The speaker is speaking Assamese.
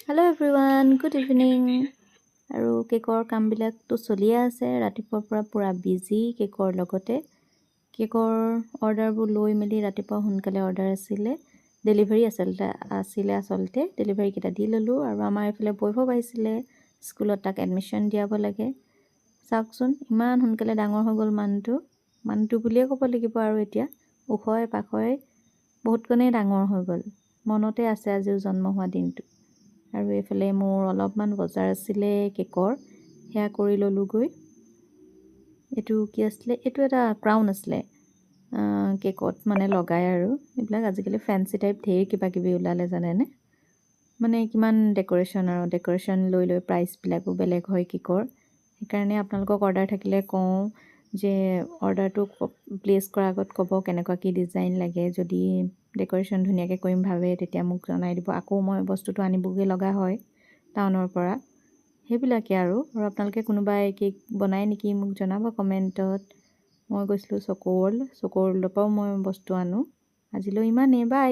Hello' everyone, good evening. আৰু কেকৰ কামবিলাকতো চলিয়ে আছে ৰাতিপুৱাৰ পৰা পূৰা বিজি কেকৰ লগতে। কেকৰ অৰ্ডাৰবোৰ লৈ মেলি ৰাতিপুৱা সোনকালে অৰ্ডাৰ ডেলিভাৰী আচলতে ডেলিভাৰীকেইটা দি ল'লোঁ। আৰু আমাৰ এইফালে বৈভৱ আহিছিলে, স্কুলত তাক এডমিশ্যন দিয়াব লাগে। চাওকচোন ইমান সোনকালে ডাঙৰ হৈ গ'ল মানুহটো বুলিয়ে ক'ব লাগিব। আৰু এতিয়া ওখই পাখই বহুতকণেই ডাঙৰ হৈ গ'ল, মনতে আছে আজিও জন্ম হোৱা দিনটো। আৰু এইফালে মোৰ অলপমান বজাৰ আছিলে কেকৰ, সেয়া কৰি ল'লোঁগৈ। এইটো কি আছিলে, এইটো এটা ক্ৰাউন আছিলে কেকত মানে লগাই। আৰু এইবিলাক আজিকালি ফেঞ্চি টাইপ ঢেৰ কিবাকিবি ওলালে জানেনে। মানে কিমান ডেক'ৰেশ্যন লৈ প্ৰাইচবিলাকো বেলেগ হয় কেকৰ। সেইকাৰণে আপোনালোকক অৰ্ডাৰ থাকিলে কওঁ যে অৰ্ডাৰটো প্লেচ কৰাৰ আগত ক'ব কেনেকুৱা কি ডিজাইন লাগে। যদি ডেক'ৰেশ্যন ধুনীয়াকৈ কৰিম ভাবে তেতিয়া মোক জনাই দিব। আকৌ মই বস্তুটো আনিবগৈ লগা হয় টাউনৰ পৰা। সেইবিলাকে আৰু আপোনালোকে কোনোবাই কেক বনায় নেকি মোক জনাব কমেণ্টত। মই গৈছিলোঁ চকু ৱৰ্ল্ডৰ পৰাও মই বস্তু আনো। আজিলৈ ইমানেই, বাই।